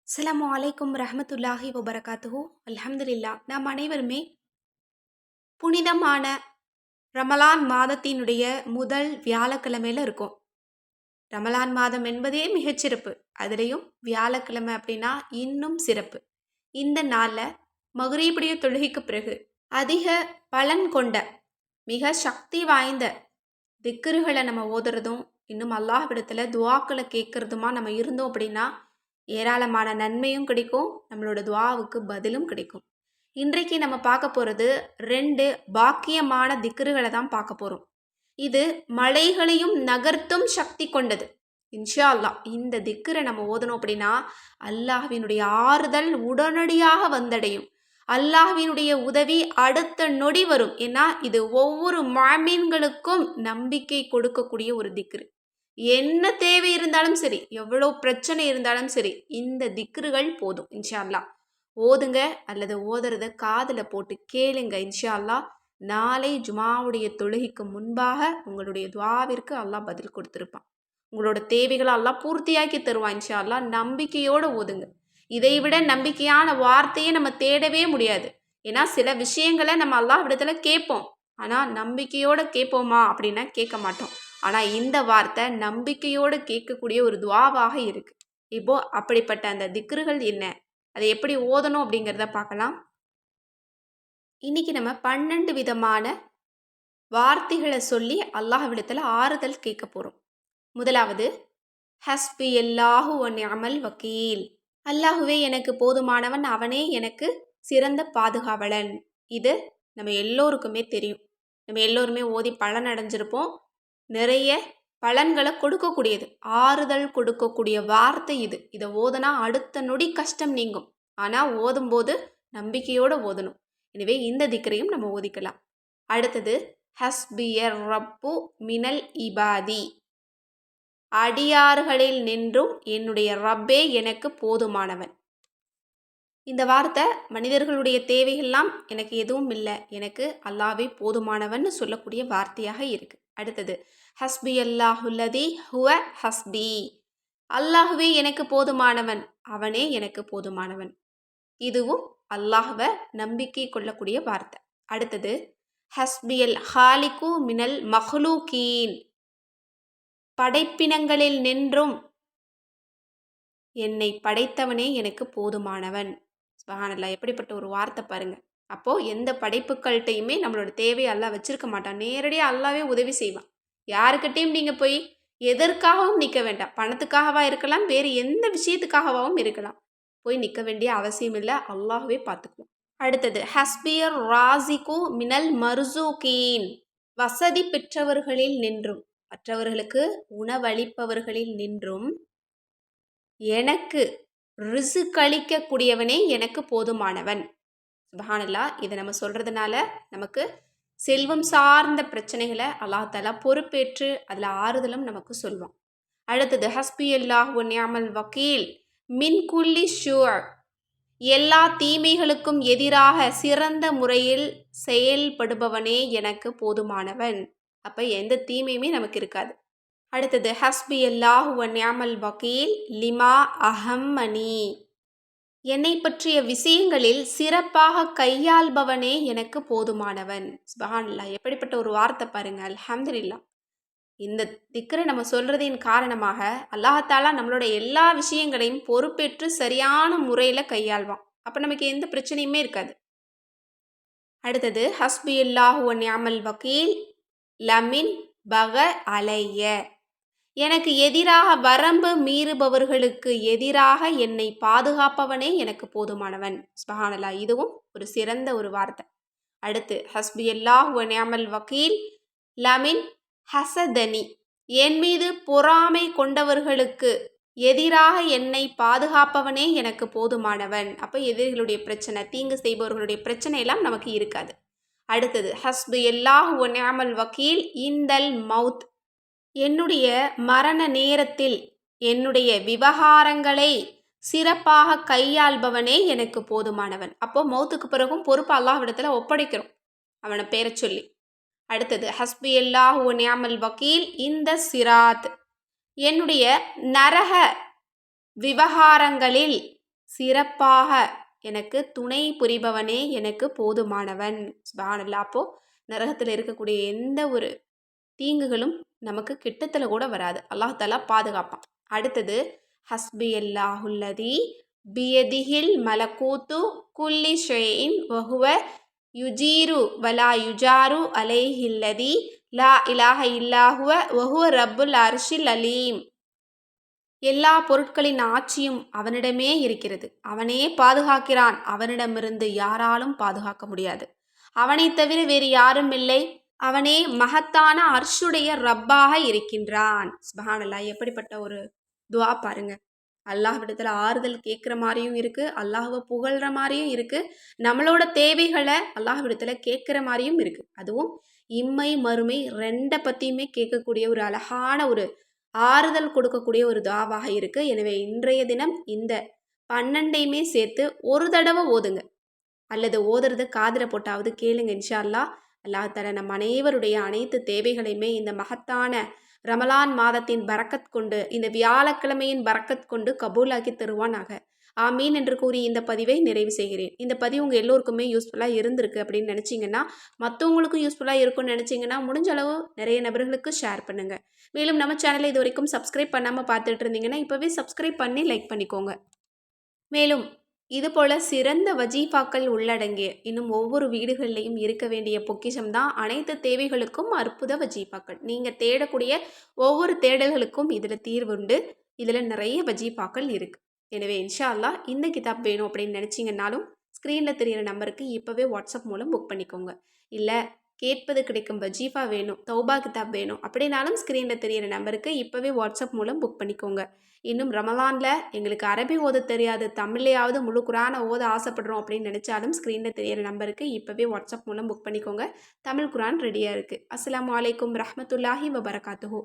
அஸ்ஸலாமு அலைக்கும் ரஹ்மத்துல்லாஹி வபரகாத்துஹு. அல்ஹம்துலில்லாஹ். நாம் அனைவருமே புனிதமான ரமலான் மாதத்தினுடைய முதல் வியாழக்கிழமையில இருக்கோம். ரமலான் மாதம் என்பதே மிகச்சிறப்பு. அதுலேயும் வியாழக்கிழமை அப்படின்னா இன்னும் சிறப்பு. இந்த நாளில் மக்ரீபுடைய தொழுகைக்கு பிறகு அதிக பலன் கொண்ட மிக சக்தி வாய்ந்த திக்ருகளை நம்ம ஓதுறதும் இன்னும் அல்லாஹ்விடத்தில் துவாக்களை கேட்கறதுமா நம்ம இருந்தோம் அப்படின்னா ஏராளமான நன்மையும் கிடைக்கும், நம்மளோட துவாவுக்கு பதிலும் கிடைக்கும். இன்றைக்கு நம்ம பார்க்க போகிறது 2 பாக்கியமான திக்ருகளை தான் பார்க்க போகிறோம். இது மலைகளையும் நகர்த்தும் சக்தி கொண்டது. இன்ஷா அல்லாஹ் இந்த திக்ரை நம்ம ஓதணும் அப்படின்னா அல்லாஹ்வினுடைய ஆறுதல் உடனடியாக வந்தடையும். அல்லாஹ்வினுடைய உதவி அடுத்த நொடி வரும். ஏன்னா இது ஒவ்வொரு மாமீன்களுக்கும் நம்பிக்கை கொடுக்கக்கூடிய ஒரு திக்ரு. என்ன தேவை இருந்தாலும் சரி, எவ்வளோ பிரச்சனை இருந்தாலும் சரி, இந்த திக்ருகள் போதும் இன்ஷா அல்லாஹ். ஓதுங்க அல்லது ஓதுறத காதில் போட்டு கேளுங்க இன்ஷா அல்லாஹ். நாளை ஜுமாவுடைய தொழுகைக்கு முன்பாக உங்களுடைய துவாவிற்கு அல்லாஹ் பதில் கொடுத்துருப்பான். உங்களோட தேவைகளை அல்லாஹ் பூர்த்தியாக்கி தருவான் இன்ஷா அல்லாஹ். நம்பிக்கையோடு ஓதுங்க. இதைவிட நம்பிக்கையான வார்த்தையை நம்ம தேடவே முடியாது. ஏன்னா சில விஷயங்களை நம்ம அல்லாஹ்விடத்துல கேட்போம், ஆனால் நம்பிக்கையோடு கேட்போமா அப்படின்னா கேட்க மாட்டோம். ஆனால் இந்த வார்த்தை நம்பிக்கையோடு கேட்கக்கூடிய ஒரு துவாவாக இருக்கு. இப்போ அப்படிப்பட்ட அந்த திக்ருகள் என்ன, அதை எப்படி ஓதணும் அப்படிங்கிறத பார்க்கலாம். இன்னைக்கு நம்ம 12 விதமான வார்த்தைகளை சொல்லி அல்லாஹ்விடத்தில் ஆறுதல் கேட்க போகிறோம். முதலாவது, ஹஸ்பி அல்லாஹு வ நிஅமல் வக்கீல். அல்லாஹுவே எனக்கு போதுமானவன், அவனே எனக்கு சிறந்த பாதுகாவலன். இது நம்ம எல்லோருக்குமே தெரியும். நம்ம எல்லோருமே ஓதி பலன் அடைஞ்சிருப்போம். நிறைய பலன்களை கொடுக்கக்கூடியது, ஆறுதல் கொடுக்கக்கூடிய வார்த்தை இது. இதை ஓதுனா அடுத்த நொடி கஷ்டம் நீங்கும். ஆனால் ஓதும்போது நம்பிக்கையோடு ஓதணும். எனவே இந்த திக்ரையும் நம்ம ஓதிக்கலாம். அடுத்தது, ஹஸ்பியர் ரப்பு மினல் இபாதி. அடியார்களில் நின்றும் என்னுடைய ரப்பே எனக்கு போதுமானவன். இந்த வார்த்தை மனிதர்களுடைய தேவைகள்லாம் எனக்கு எதுவும் இல்லை, எனக்கு அல்லாஹ்வே போதுமானவன் சொல்லக்கூடிய வார்த்தையாக இருக்கு. அடுத்தது, ஹஸ்பி அல்லாஹுல்லதி ஹுவ ஹஸ்பி. அல்லாஹுவே எனக்கு போதுமானவன், அவனே எனக்கு போதுமானவன். இதுவும் அல்லாஹ்வை நம்பிக்கை கொள்ளக்கூடிய வார்த்தை. அடுத்தது, ஹஸ்பியல் ஹாலிகு மினல் மஹ்லூகீன். படைப்பினங்களில் நின்றும் என்னை படைத்தவனே எனக்கு போதுமானவன். சுப்ஹானல்லாஹ், எப்படிப்பட்ட ஒரு வார்த்தை பாருங்க. அப்போ எந்த படைப்புகள்கிட்டையுமே நம்மளோட தேவையை அல்லாஹ் வச்சிருக்க மாட்டான், நேரடியாக அல்லாஹ்வே உதவி செய்வான். யாருக்கிட்டையும் நீங்கள் போய் எதற்காகவும் நிற்க வேண்டாம். பணத்துக்காகவா இருக்கலாம், வேறு எந்த விஷயத்துக்காகவும் இருக்கலாம். போய் நிற்க வேண்டிய அவசியம் இல்லை, அல்லாஹ்வே பார்த்துக்குவோம். அடுத்தது, ஹஸ்பியர் ராசிகு மினல் மர்சூகீன். வசதி பெற்றவர்களில் நின்றும், மற்றவர்களுக்கு உணவளிப்பவர்களில் நின்றும் எனக்கு ரிசுக் அளிக்கக்கூடியவனே எனக்கு போதுமானவன். சுப்ஹானல்லாஹ், இதை நம்ம சொல்கிறதுனால நமக்கு செல்வம் சார்ந்த பிரச்சனைகளை அல்லாஹ் தஆலா பொறுப்பேற்று அதில் ஆறுதலும் நமக்கு சொல்வான். அடுத்தது, ஹஸ்பி அல்லாஹ் வ நிஅமல் வக்கீல் மின் குல்லி ஷூர். எல்லா தீமைகளுக்கும் எதிராக சிறந்த முறையில் செயல்படுபவனே எனக்கு போதுமானவன். அப்போ எந்த தீமையுமே நமக்கு இருக்காது. அடுத்தது, ஹஸ்பி அல்லாஹு வ நிஅமல் வக்கீல் லிமா அஹம்மனி. என்னை பற்றிய விஷயங்களில் சிறப்பாக கையாள்பவனே எனக்கு போதுமானவன். சுப்ஹானல்லாஹ், எப்படிப்பட்ட ஒரு வார்த்தை பாருங்க. அல்ஹம்துலில்லாஹ். இந்த திக்ரை நம்ம சொல்றதின் காரணமாக அல்லாஹ் தஆலா நம்மளோட எல்லா விஷயங்களையும் பொறுப்பேற்று சரியான முறையில் கையாள்வான். அப்போ நமக்கு எந்த பிரச்சனையுமே இருக்காது. அடுத்தது, ஹஸ்பி அல்லாஹு வ நிஅமல் வக்கீல் லமின் பக அலைய. எனக்கு எதிராக வரம்பு மீறுபவர்களுக்கு எதிராக என்னை பாதுகாப்பவனே எனக்கு போதுமானவன். சுப்ஹானல்லாஹ், இதுவும் ஒரு சிறந்த ஒரு வார்த்தை. அடுத்து, ஹஸ்பி அல்லாஹ் வ நிஅமல் வக்கீல் லமின் ஹசதனி. என் மீது பொறாமை கொண்டவர்களுக்கு எதிராக என்னை பாதுகாப்பவனே எனக்கு போதுமானவன். அப்போ எதிரிகளுடைய பிரச்சனை, தீங்கு செய்பவர்களுடைய பிரச்சனை எல்லாம் நமக்கு இருக்காது. அடுத்தது, ஹஸ்பி அல்லாஹ் வ நிஅமல் வக்கீல் இந்தல் மவுத். என்னுடைய மரண நேரத்தில் என்னுடைய விவகாரங்களை சிறப்பாக கையாள்பவனே எனக்கு போதுமானவன். அப்போ மௌத்துக்கு பிறகும் பொறுப்பு அல்லாஹ்விடத்தில் ஒப்படைக்கிறோம், அவனை பேரை சொல்லி. அடுத்தது, ஹஸ்பி அல்லாஹு வ நிஅமல் வக்கீல் இந்த சிராத். என்னுடைய நரக விவகாரங்களில் சிறப்பாக எனக்கு துணை புரிபவனே எனக்கு போதுமானவன். சுப்ஹானல்லாஹ். அப்போது நரகத்தில் இருக்கக்கூடிய எந்த ஒரு தீங்குகளும் நமக்கு கிட்டத்தில் கூட வராது. அல்லாஹ் தஆலா பாதுகாப்பான். அடுத்தது ஹஸ்பி அல்லாஹுல்லதி பியதிஹில் மலக்கூத்து குல்லி ஷைஇன் வஹுவ யுஜீரு வலா யுஜாரு அலைஹில்லதி லா இலாஹ இல்லாஹுவ வஹுவ ரப்புல் அர்ஷில் அலீம். எல்லா பொருட்களின் ஆட்சியும் அவனிடமே இருக்கிறது. அவனே பாதுகாக்கிறான். அவனிடமிருந்து யாராலும் பாதுகாக்க முடியாது. அவனைத் தவிர வேறு யாரும் இல்லை. அவனே மகத்தான அர்ஷுடைய ரப்பாக இருக்கின்றான். சுப்ஹானல்லாஹ். எப்படிப்பட்ட ஒரு துஆ பாருங்க. அல்லாஹ்விடத்தில் ஆறுதல் கேட்குற மாதிரியும் இருக்குது, அல்லாஹ்வை புகழ்கிற மாதிரியும் இருக்குது, நம்மளோட தேவைகளை அல்லாஹ்விடத்தில் கேட்குற மாதிரியும் இருக்குது. அதுவும் இம்மை மறுமை ரெண்டை பற்றியுமே கேட்கக்கூடிய ஒரு அழகான ஒரு ஆறுதல் கொடுக்கக்கூடிய ஒரு துஆவாக இருக்குது. எனவே இன்றைய தினம் இந்த 12யுமே சேர்த்து ஒரு தடவை ஓதுங்க, அல்லது ஓதுறது காதில் போட்டாவது கேளுங்க. இன்ஷா அல்லாஹ். அல்லாஹ் தஆலா நம் அனைவருடைய அனைத்து தேவைகளையுமே இந்த மகத்தான ரமலான் மாதத்தின் பரக்கத் கொண்டு, இந்த வியாழக்கிழமையின் பரக்கத் கொண்டு கபூலாக்கி தருவானாக. ஆமீன் என்று கூறி இந்த பதிவை நிறைவு செய்கிறேன். இந்த பதிவு உங்கள் எல்லோருக்குமே யூஸ்ஃபுல்லாக இருந்திருக்கு அப்படின்னு நினச்சிங்கன்னா, மற்றவங்களுக்கும் யூஸ்ஃபுல்லாக இருக்கும்னு நினச்சிங்கன்னா, முடிஞ்ச அளவு நிறைய நபர்களுக்கு ஷேர் பண்ணுங்கள். மேலும் நம்ம சேனலை இது வரைக்கும் சப்ஸ்கிரைப் பண்ணாமல் பார்த்துட்டு இருந்தீங்கன்னா இப்போவே சப்ஸ்கிரைப் பண்ணி லைக் பண்ணிக்கோங்க. மேலும் இதுபோல் சிறந்த வஜீஃபாக்கள் உள்ளடங்கிய இன்னும் ஒவ்வொரு வீடுகளிலையும் இருக்க வேண்டிய பொக்கிஷம் தான் அனைத்து தேவைகளுக்கும் அற்புத வஜீஃபாக்கள். நீங்கள் தேடக்கூடிய ஒவ்வொரு தேடல்களுக்கும் இதில் தீர்வுண்டு. இதில் நிறைய வஜீஃபாக்கள் இருக்குது. எனவே இன்ஷா அல்லாஹ் இந்த கிதாப் வேணும் அப்படின்னு நினச்சிங்கன்னாலும் ஸ்க்ரீனில் தெரிகிற நம்பருக்கு இப்போவே வாட்ஸ்அப் மூலம் புக் பண்ணிக்கோங்க. இல்லை கேட்பது கிடைக்கும் வஜீஃபா வேணும், தௌபா கிதாப் வேணும் அப்படின்னாலும் ஸ்க்ரீனில் தெரிகிற நம்பருக்கு இப்போவே வாட்ஸ்அப் மூலம் புக் பண்ணிக்கோங்க. இன்னும் ரமலானில் எங்களுக்கு அரபி ஓத தெரியாது, தமிழ்லையாவது முழு குரானை ஓத ஆசைப்படுறோம் அப்படின்னு நினச்சாலும் ஸ்க்ரீனில் தெரிகிற நம்பருக்கு இப்போவே வாட்ஸ்அப் மூலம் புக் பண்ணிக்கோங்க. தமிழ் குரான் ரெடியாக இருக்குது. அஸ்ஸலாமு அலைக்கும் ரஹ்மத்துல்லாஹி வபரகாத்துஹு.